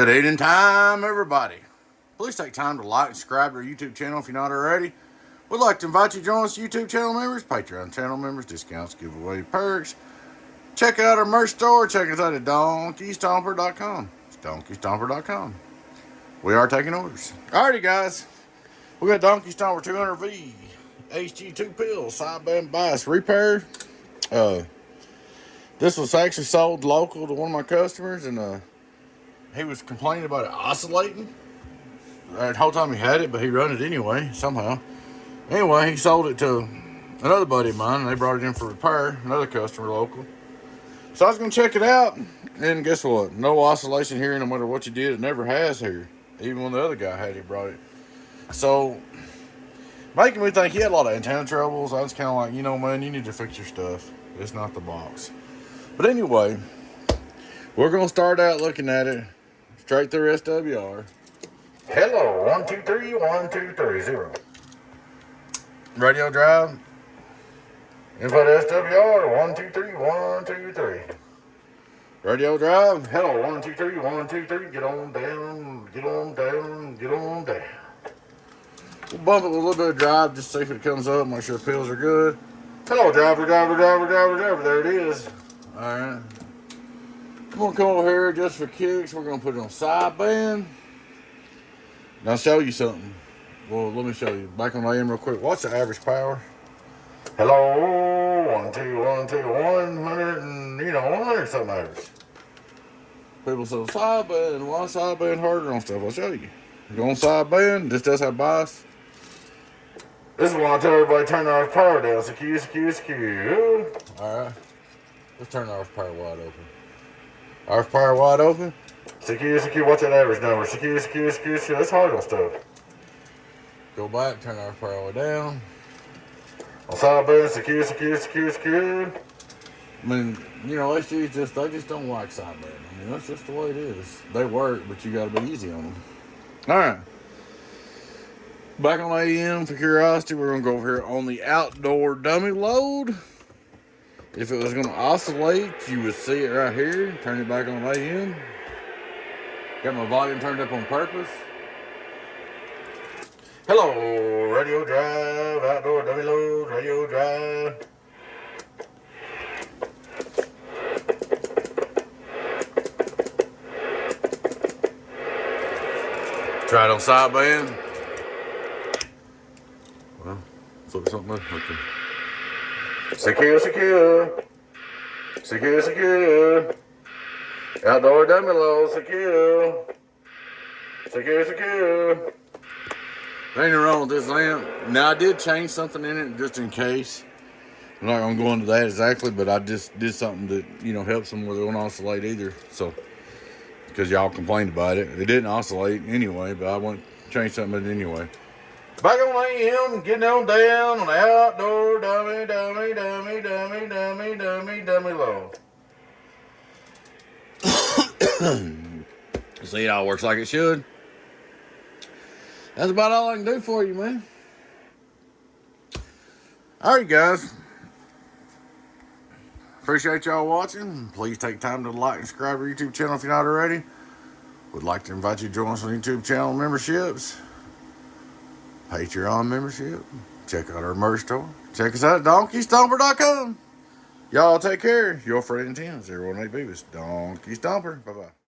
Good evening time, everybody. Please take time to like and subscribe to our YouTube channel if you're not already. We'd like to invite you to join us YouTube channel members, Patreon channel members, discounts, giveaway perks. Check out our merch store. Check us out at donkeystomper.com. It's donkeystomper.com. We are taking orders. Alrighty, guys. We got Donkey Stomper 200V-HG-2Pill sideband bias repair. This was actually sold local to one of my customers, and he was complaining about it oscillating. The whole time he had it, but he run it anyway, somehow. Anyway, he sold it to another buddy of mine, and they brought it in for repair, another customer local. So I was going to check it out, and guess what? No oscillation here, no matter what you did. It never has here, even when the other guy had it, brought it. So, making me think he had a lot of antenna troubles. I was kind of like, you know, man, you need to fix your stuff. It's not the box. But anyway, we're going to start out looking at it straight through SWR. Hello, 1, 2, 3, 1, 2, 3, 0. Radio drive. Input SWR, 1, 2, 3, 1, 2, 3. Radio drive. Hello, 1, 2, 3, 1, 2, 3. Get on down, get on down, get on down. We'll bump it with a little bit of drive just to see if it comes up, make sure the pills are good. Hello, driver, driver, driver, driver, driver. There it is. Alright. I'm going to come over here just for kicks. We're going to put it on sideband. Now, I'll show you something. Well, let me show you. Back on AM real quick. What's the average power? Hello, 1, 2, 1, 2, 100, and 100 something average. People say sideband. Why sideband harder on stuff? I'll show you. Go on sideband. This does have bias. This is why I tell everybody turn our power down. Secure, secure, secure. Alright. Let's turn our power wide open. Our power wide open. Secure, secure. Watch that average number. Secure, secure, secure, secure. That's hard on stuff. Go back. Turn our power way down. On sideband. Secure, secure, secure, secure. I mean, HGs they just don't like sideband. I mean, that's just the way it is. They work, but you got to be easy on them. All right. Back on AM for curiosity, we're going to go over here on the outdoor dummy load. If it was going to oscillate, you would see it right here. Turn it back on AM. Got my volume turned up on purpose. Hello, radio drive, outdoor dummy load, radio drive. Try it on sideband. Well, flip something up. Okay. Secure, secure. Secure, secure. Outdoor dummy load, secure. Secure, secure. There ain't nothing wrong with this lamp. Now, I did change something in it just in case. I'm not going to go into that exactly, but I just did something that, helps them where they won't oscillate either. So, because y'all complained about it. It didn't oscillate anyway, but I want to change something in it anyway. Back on AM, getting on down on the outdoor dummy, dummy, dummy, dummy, dummy, dummy, dummy load. See, it all works like it should. That's about all I can do for you, man. Alright, guys. Appreciate y'all watching. Please take time to like and subscribe to our YouTube channel if you're not already. Would like to invite you to join us on YouTube channel memberships. Patreon membership. Check out our merch store. Check us out at donkeystomper.com. Y'all take care. Your friend Tim, 018 Beavis. Donkey Stomper. Bye-bye.